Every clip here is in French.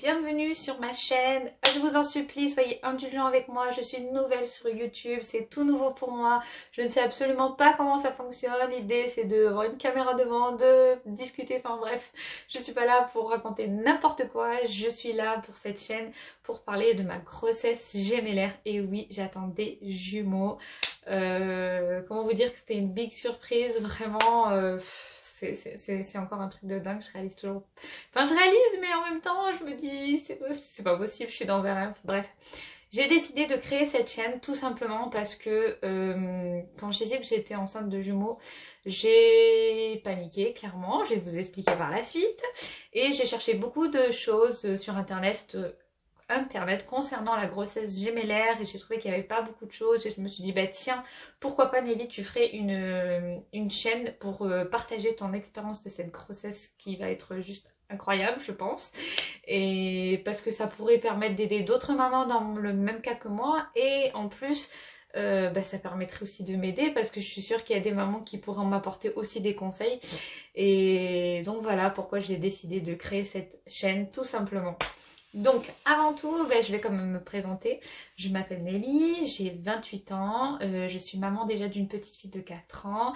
bienvenue sur ma chaîne. Je vous en supplie, soyez indulgents avec moi, je suis nouvelle sur YouTube, c'est tout nouveau pour moi. Je ne sais absolument pas comment ça fonctionne, l'idée c'est d'avoir une caméra devant, de discuter, enfin bref. Je suis pas là pour raconter n'importe quoi, je suis là pour cette chaîne pour parler de ma grossesse gémellaire. Et oui, j'attends des jumeaux. Comment vous dire que c'était une big surprise, vraiment... c'est encore un truc de dingue, je réalise toujours. Enfin, je réalise, mais en même temps, je me dis, c'est pas possible, je suis dans un rêve. Bref, j'ai décidé de créer cette chaîne tout simplement parce que quand j'ai dit que j'étais enceinte de jumeaux, j'ai paniqué, clairement. Je vais vous expliquer par la suite. Et j'ai cherché beaucoup de choses sur internet concernant la grossesse gémellaire et j'ai trouvé qu'il n'y avait pas beaucoup de choses et je me suis dit bah tiens, pourquoi pas Nelly, tu ferais une chaîne pour partager ton expérience de cette grossesse qui va être juste incroyable, je pense, et parce que ça pourrait permettre d'aider d'autres mamans dans le même cas que moi, et en plus ça permettrait aussi de m'aider parce que je suis sûre qu'il y a des mamans qui pourront m'apporter aussi des conseils. Et donc voilà pourquoi j'ai décidé de créer cette chaîne tout simplement. Donc avant tout, je vais quand même me présenter. Je m'appelle Nelly, j'ai 28 ans, je suis maman déjà d'une petite fille de 4 ans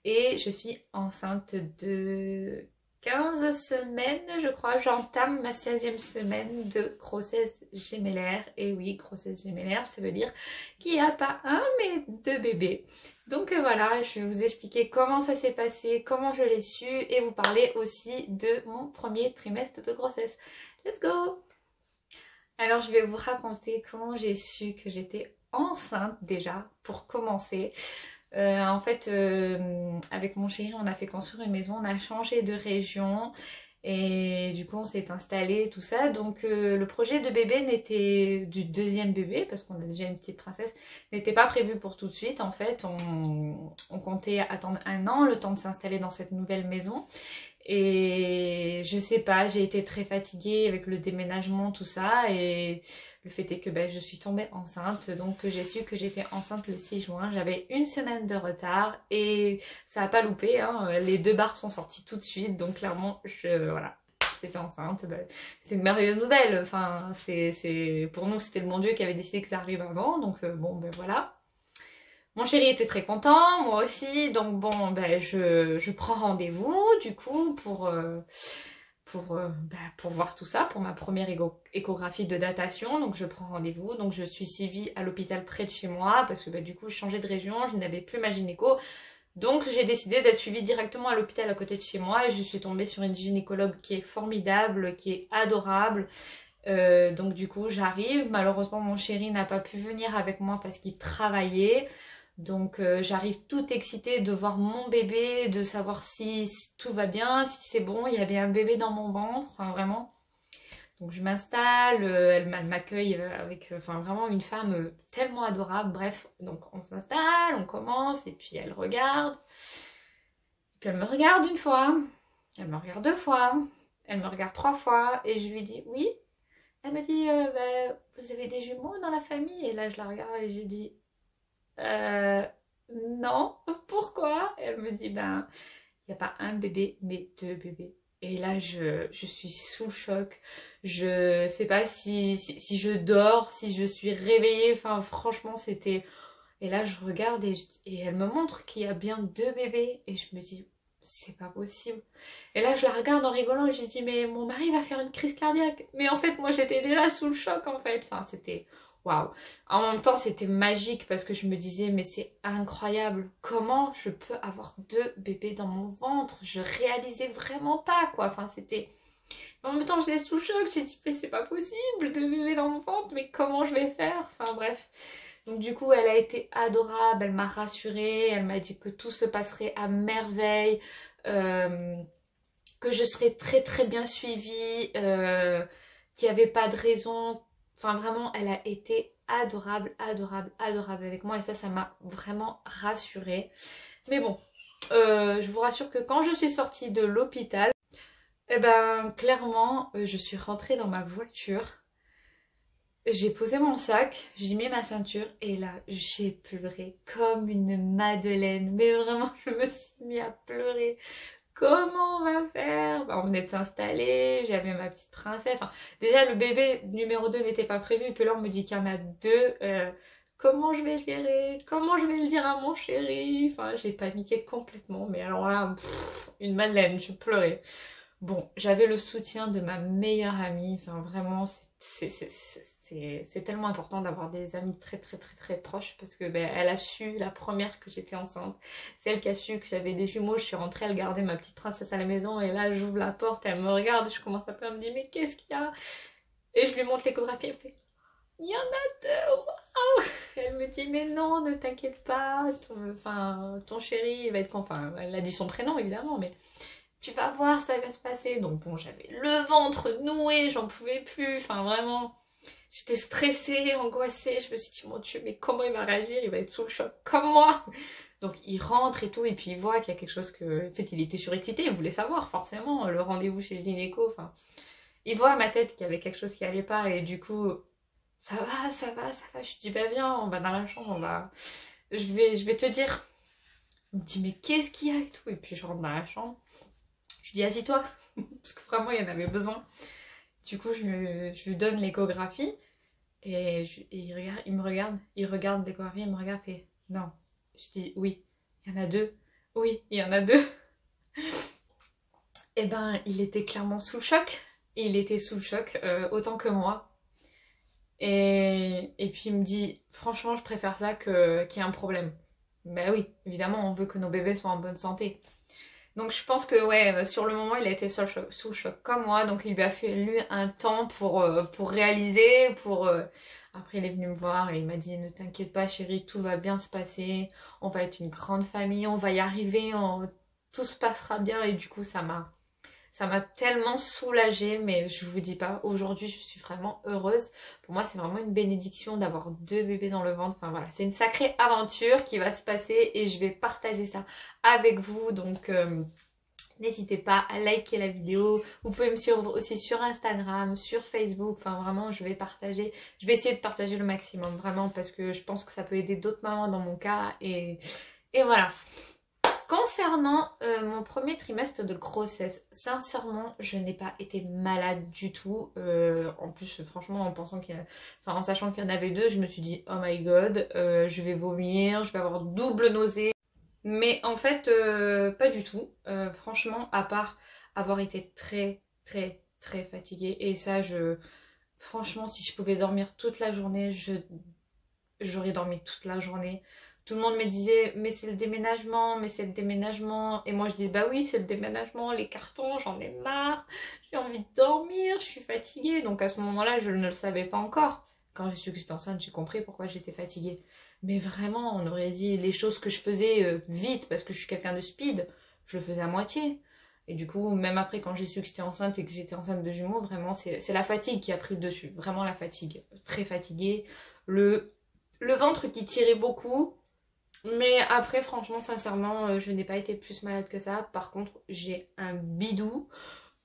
et je suis enceinte de 15 semaines, je crois. J'entame ma 16e semaine de grossesse gémellaire. Et oui, grossesse gémellaire, ça veut dire qu'il n'y a pas un mais deux bébés. Donc voilà, je vais vous expliquer comment ça s'est passé, comment je l'ai su et vous parler aussi de mon premier trimestre de grossesse. Let's go! Alors je vais vous raconter comment j'ai su que j'étais enceinte déjà, pour commencer. En fait, avec mon chéri, on a fait construire une maison, on a changé de région et du coup on s'est installé, tout ça. Donc le projet de bébé n'était, du deuxième bébé, parce qu'on a déjà une petite princesse, n'était pas prévu pour tout de suite. En fait, on comptait attendre 1 an, le temps de s'installer dans cette nouvelle maison. Et je sais pas, j'ai été très fatiguée avec le déménagement, tout ça, et le fait est que je suis tombée enceinte, donc j'ai su que j'étais enceinte le 6 juin, j'avais 1 semaine de retard et ça a pas loupé, hein. Les 2 barres sont sorties tout de suite, donc clairement, voilà, j'étais enceinte, c'était une merveilleuse nouvelle, enfin, pour nous c'était le bon Dieu qui avait décidé que ça arrive avant, donc bon, voilà. Mon chéri était très content, moi aussi, donc bon, je prends rendez-vous du coup pour voir tout ça, pour ma première échographie de datation. Donc je prends rendez-vous, donc je suis suivie à l'hôpital près de chez moi parce que du coup je changeais de région, je n'avais plus ma gynéco. Donc j'ai décidé d'être suivie directement à l'hôpital à côté de chez moi et je suis tombée sur une gynécologue qui est formidable, qui est adorable. Donc du coup j'arrive, malheureusement mon chéri n'a pas pu venir avec moi parce qu'il travaillait. Donc j'arrive toute excitée de voir mon bébé, de savoir si tout va bien, si c'est bon, il y a bien un bébé dans mon ventre, enfin vraiment. Donc je m'installe, elle m'accueille avec vraiment une femme tellement adorable. Bref, donc on s'installe, on commence et puis elle regarde. Et puis elle me regarde 1 fois, elle me regarde 2 fois, elle me regarde 3 fois et je lui dis oui. Elle me dit vous avez des jumeaux dans la famille? Et là je la regarde et j'ai dit non, pourquoi? Elle me dit il n'y a pas un bébé mais 2 bébés. Et là je suis sous choc, je sais pas si je dors, si je suis réveillée, enfin franchement c'était... Et là je regarde et elle me montre qu'il y a bien 2 bébés et je me dis c'est pas possible. Et là je la regarde en rigolant et j'ai dit mais mon mari va faire une crise cardiaque. Mais en fait moi j'étais déjà sous le choc en fait, enfin c'était... Waouh! En même temps, c'était magique parce que je me disais, mais c'est incroyable. Comment je peux avoir 2 bébés dans mon ventre? Je réalisais vraiment pas, quoi. Enfin, c'était... En même temps, j'étais sous choc. J'ai dit, mais c'est pas possible, 2 bébés dans mon ventre. Mais comment je vais faire? Enfin, bref. Donc, du coup, elle a été adorable. Elle m'a rassurée. Elle m'a dit que tout se passerait à merveille. Que je serais très, très bien suivie. Qu'il n'y avait pas de raison. Enfin, vraiment, elle a été adorable, adorable, adorable avec moi. Et ça m'a vraiment rassurée. Mais bon, je vous rassure que quand je suis sortie de l'hôpital, clairement, je suis rentrée dans ma voiture. J'ai posé mon sac, j'ai mis ma ceinture et là, j'ai pleuré comme une madeleine. Mais vraiment, je me suis mis à pleurer comment on va faire? Bah, on venait de s'installer, j'avais ma petite princesse. Enfin, déjà, le bébé numéro 2 n'était pas prévu. Puis là, on me dit qu'il y en a deux. Comment je vais gérer? Comment je vais le dire à mon chéri? Enfin, j'ai paniqué complètement. Mais alors là, une madeleine, je pleurais. Bon, j'avais le soutien de ma meilleure amie. Enfin, vraiment, c'est tellement important d'avoir des amis très très très très proches parce que ben, elle a su la première que j'étais enceinte. C'est elle qui a su que j'avais des jumeaux. Je suis rentrée, elle gardait ma petite princesse à la maison et là j'ouvre la porte, elle me regarde, je commence à pleurer, elle me dit mais qu'est-ce qu'il y a? Et je lui montre l'échographie, elle me fait il y en a deux, waouh! Elle me dit mais non, ne t'inquiète pas, ton chéri il va être content. Enfin, elle a dit son prénom évidemment, mais tu vas voir, ça va se passer. Donc bon, j'avais le ventre noué, j'en pouvais plus, enfin vraiment. J'étais stressée, angoissée, je me suis dit mon Dieu mais comment il va réagir, il va être sous le choc comme moi. Donc il rentre et tout et puis il voit qu'il y a quelque chose que... En fait il était surexcité, il voulait savoir forcément, le rendez-vous chez le gynéco, enfin... Il voit à ma tête qu'il y avait quelque chose qui allait pas et du coup... Ça va, ça va, ça va. Je lui dis bah viens, on va dans la chambre, on va... Je vais te dire. Il me dit mais qu'est-ce qu'il y a et tout. Et puis je rentre dans la chambre. Je lui dis assis-toi. Parce que vraiment il en avait besoin. Du coup je lui donne l'échographie. Et, il regarde l'échographie, il me regarde, fait non. Je dis oui, il y en a deux. Oui, il y en a deux. Et ben, il était clairement sous le choc. Il était sous le choc, autant que moi. Et puis il me dit, franchement, je préfère ça qu'il y ait un problème. Ben oui, évidemment, on veut que nos bébés soient en bonne santé. Donc je pense que ouais, sur le moment, il a été sous le choc comme moi. Donc il lui a fallu un temps pour réaliser, Après il est venu me voir et il m'a dit ne t'inquiète pas chérie, tout va bien se passer. On va être une grande famille, on va y arriver, tout se passera bien. Et du coup ça m'a tellement soulagée, mais je vous dis pas, aujourd'hui je suis vraiment heureuse. Pour moi c'est vraiment une bénédiction d'avoir deux bébés dans le ventre. Enfin voilà, c'est une sacrée aventure qui va se passer et je vais partager ça avec vous. Donc n'hésitez pas à liker la vidéo. Vous pouvez me suivre aussi sur Instagram, sur Facebook. Enfin vraiment je vais essayer de partager le maximum vraiment parce que je pense que ça peut aider d'autres mamans dans mon cas et voilà. Concernant mon premier trimestre de grossesse, sincèrement, je n'ai pas été malade du tout. En plus, franchement, en sachant qu'il y en avait deux, je me suis dit, oh my god, je vais vomir, je vais avoir double nausée. Mais en fait, pas du tout. Franchement, à part avoir été très, très, très fatiguée. Et ça, franchement, si je pouvais dormir toute la journée, j'aurais dormi toute la journée. Tout le monde me disait mais c'est le déménagement, mais c'est le déménagement. Et moi je dis bah oui c'est le déménagement, les cartons, j'en ai marre, j'ai envie de dormir, je suis fatiguée. Donc à ce moment-là je ne le savais pas encore. Quand j'ai su que j'étais enceinte j'ai compris pourquoi j'étais fatiguée. Mais vraiment on aurait dit les choses que je faisais vite parce que je suis quelqu'un de speed, je le faisais à moitié. Et du coup même après quand j'ai su que j'étais enceinte et que j'étais enceinte de jumeaux, vraiment c'est la fatigue qui a pris le dessus. Vraiment la fatigue, très fatiguée. Le ventre qui tirait beaucoup. Mais après, franchement, sincèrement, je n'ai pas été plus malade que ça. Par contre, j'ai un bidou.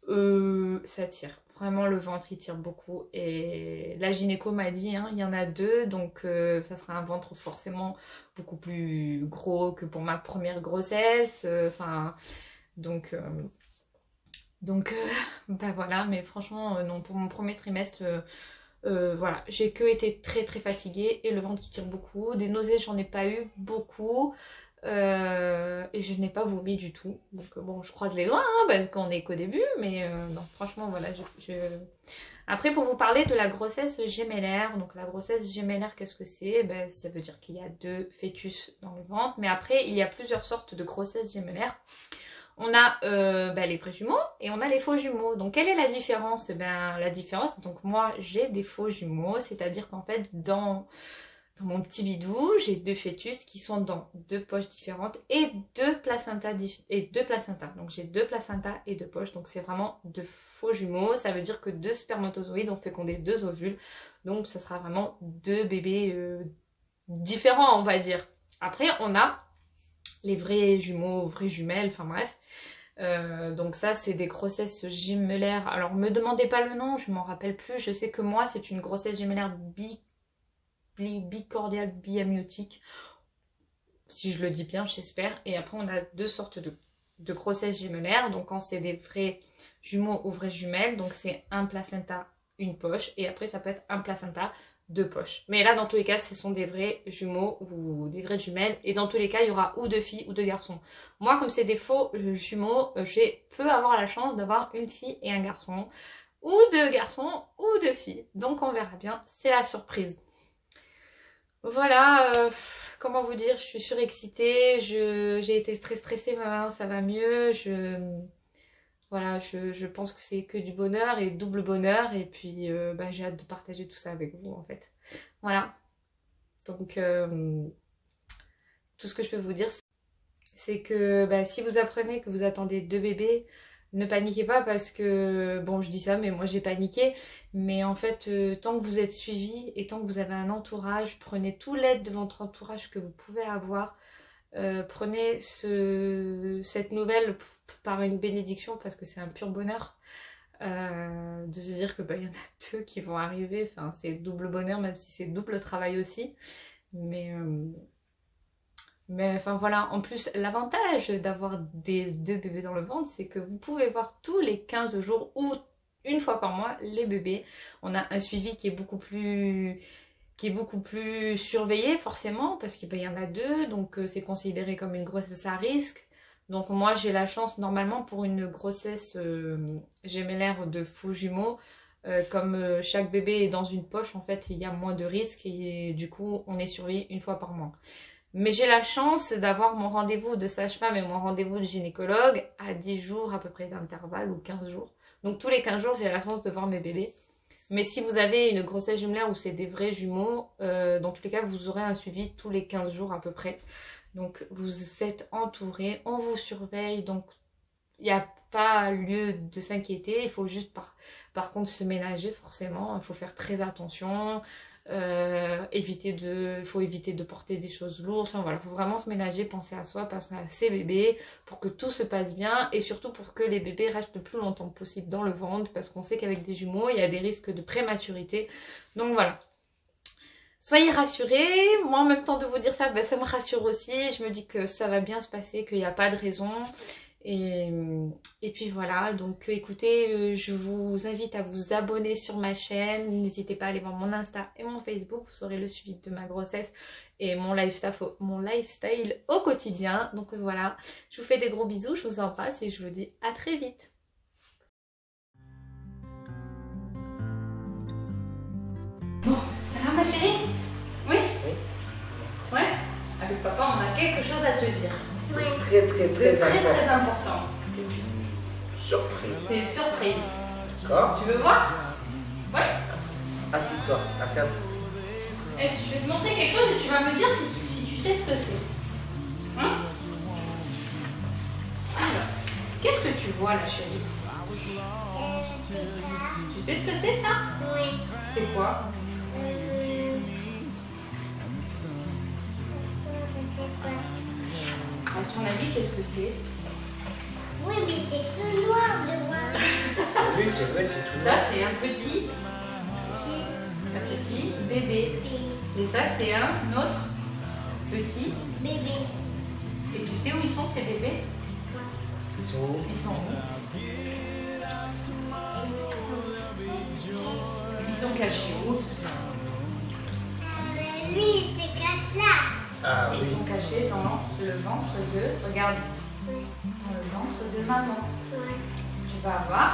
Ça tire. Vraiment, le ventre, il tire beaucoup. Et la gynéco m'a dit, hein, il y en a deux. Donc, ça sera un ventre forcément beaucoup plus gros que pour ma première grossesse. Enfin, donc, bah voilà. Mais franchement, non, pour mon premier trimestre... voilà, j'ai que été très très fatiguée et le ventre qui tire beaucoup. Des nausées, j'en ai pas eu beaucoup. Et je n'ai pas vomi du tout. Donc bon, je croise les doigts hein, parce qu'on est qu'au début. Mais non, franchement, voilà. Après, pour vous parler de la grossesse gémellaire. Donc la grossesse gémellaire, qu'est-ce que c'est? Ben, ça veut dire qu'il y a deux fœtus dans le ventre. Mais après, il y a plusieurs sortes de grossesse gémellaire. On a les vrais jumeaux et on a les faux jumeaux. Donc quelle est la différence? La différence, donc moi j'ai des faux jumeaux, c'est-à-dire qu'en fait dans mon petit bidou, j'ai deux fœtus qui sont dans deux poches différentes et deux placentas. Donc j'ai deux placentas et deux poches, donc c'est vraiment deux faux jumeaux. Ça veut dire que deux spermatozoïdes ont fécondé deux ovules. Donc ça sera vraiment deux bébés différents, on va dire. Après on a les vrais jumeaux, vraies jumelles, enfin bref. Donc ça c'est des grossesses gémellaires. Alors me demandez pas le nom, je m'en rappelle plus. Je sais que moi c'est une grossesse gémellaire bicordiale biamniotique. Si je le dis bien, j'espère. Et après on a deux sortes de grossesse gémellaire. Donc quand c'est des vrais jumeaux ou vraies jumelles, donc c'est un placenta, une poche. Et après ça peut être un placenta, deux poches. Mais là dans tous les cas ce sont des vrais jumeaux ou des vraies jumelles. Et dans tous les cas il y aura ou deux filles ou deux garçons. Moi comme c'est des faux jumeaux, j'ai peu avoir la chance d'avoir une fille et un garçon. Ou deux garçons ou deux filles. Donc on verra bien, c'est la surprise. Voilà, comment vous dire, je suis surexcitée, j'ai été très stressée, mais maintenant ça va mieux. Voilà, je pense que c'est que du bonheur et double bonheur. Et puis bah, j'ai hâte de partager tout ça avec vous en fait. Voilà. Donc tout ce que je peux vous dire, c'est que bah, si vous apprenez que vous attendez deux bébés, ne paniquez pas parce que, bon je dis ça mais moi j'ai paniqué, mais en fait tant que vous êtes suivi et tant que vous avez un entourage, prenez tout l'aide de votre entourage que vous pouvez avoir, prenez cette nouvelle par une bénédiction parce que c'est un pur bonheur de se dire que bah, y en a deux qui vont arriver, enfin c'est double bonheur même si c'est double travail aussi, mais enfin voilà, en plus l'avantage d'avoir deux bébés dans le ventre, c'est que vous pouvez voir tous les 15 jours ou une fois par mois les bébés. On a un suivi qui est beaucoup plus surveillé forcément parce qu'il y en a deux, donc c'est considéré comme une grossesse à risque. Donc moi j'ai la chance normalement pour une grossesse gémellaire de faux jumeaux, comme chaque bébé est dans une poche en fait il y a moins de risques et du coup on est surveillé une fois par mois. Mais j'ai la chance d'avoir mon rendez-vous de sage-femme et mon rendez-vous de gynécologue à 10 jours à peu près d'intervalle ou 15 jours. Donc tous les 15 jours, j'ai la chance de voir mes bébés. Mais si vous avez une grossesse jumellaire où c'est des vrais jumeaux, dans tous les cas, vous aurez un suivi tous les 15 jours à peu près. Donc vous êtes entourés, on vous surveille, donc il n'y a pas lieu de s'inquiéter. Il faut juste par contre se ménager forcément, il faut faire très attention. Il faut éviter de porter des choses lourdes, enfin voilà, il faut vraiment se ménager, penser à soi, penser à ses bébés pour que tout se passe bien et surtout pour que les bébés restent le plus longtemps possible dans le ventre parce qu'on sait qu'avec des jumeaux il y a des risques de prématurité, donc voilà. Soyez rassurés, moi en même temps de vous dire ça, ben, ça me rassure aussi, je me dis que ça va bien se passer, qu'il n'y a pas de raison. Et puis voilà, donc écoutez, je vous invite à vous abonner sur ma chaîne, n'hésitez pas à aller voir mon Insta et mon Facebook, vous saurez le suivi de ma grossesse et mon lifestyle au quotidien. Donc voilà, je vous fais des gros bisous, je vous embrasse et je vous dis à très vite. Bon, ça va ma chérie? Oui? Ouais? Avec papa, on a quelque chose à te dire. Oui. Très important. C'est une surprise. C'est une surprise. D'accord. Tu veux voir? Ouais. Assis-toi. Assieds-toi. Je vais te montrer quelque chose et tu vas me dire si tu sais ce que c'est. Hein? Alors, qu'est-ce que tu vois là, chérie? Tu sais ce que c'est ça? Oui. C'est quoi? À ton avis, qu'est-ce que c'est? Oui, mais c'est tout noir de moi. Oui, c'est vrai, c'est tout. Ça, c'est un petit bébé. Et ça, c'est un autre petit Bébé. Et tu sais où ils sont ces bébés? Ils sont où? Ils sont où? Ils sont cachés où? Lui, il se cache là. Ah Ils oui. sont cachés dans le ventre de... Regarde. Dans le ventre de maman. Ouais. Tu vas avoir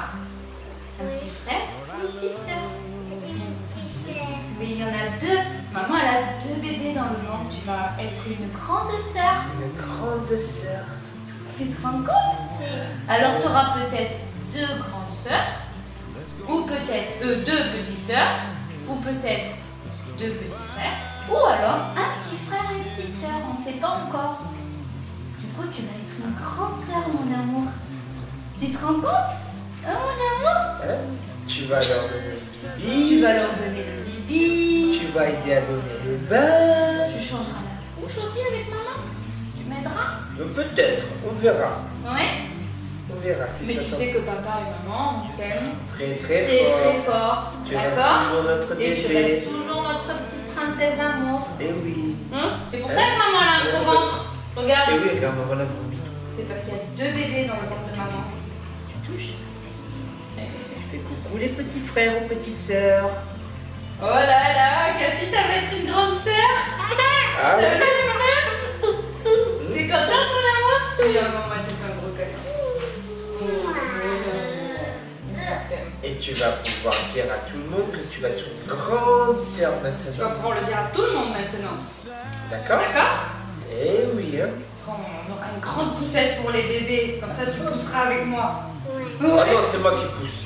un petit frère, une petite sœur. Une petite sœur. Mais il y en a deux. Maman, elle a deux bébés dans le ventre. Tu vas être une grande sœur. Une grande sœur. Tu te rends compte? Alors, tu auras peut-être deux grandes sœurs, ou peut-être deux petites sœurs, ou peut-être deux petits frères, ou alors un petit frère et une petite sœur. On ne sait pas encore. Du coup, tu vas être une grande sœur, mon amour. Tu te rends compte? Oh, mon amour! Hein? Tu vas leur donner le bibi. Tu vas leur donner le bibi. Tu vas aider à donner le bain. Tu changeras la couche aussi avec maman. Tu m'aideras? Peut-être, on verra. Ouais. On verra si Mais ça tu sent sais que papa et maman, on t'aime très très fort. fort. Tu restes D'accord? toujours notre Et tu bébé. restes toujours notre petite princesse d'amour. Eh oui. C'est pour ça que maman a un gros ventre. Regarde. Eh oui, regarde, maman la gros bidou. C'est parce qu'il y a deux bébés dans le ventre de maman. Tu touches. Fais coucou les petits frères ou petites sœurs. Oh là là, Cassie, ça va être une grande sœur. Ah Ça va ouais. être une frère. T'es contente, mon amour? Oui, maman, tu fais un gros câlin. Et tu vas pouvoir dire à tout le monde que tu vas être une grande sœur Tu vas maintenant. pouvoir le dire à tout le monde maintenant. D'accord? D'accord? Eh oui, hein. On aura une grande poussette pour les bébés. Comme ça, tu pousseras avec moi. Ouais. Ah non, c'est moi qui pousse.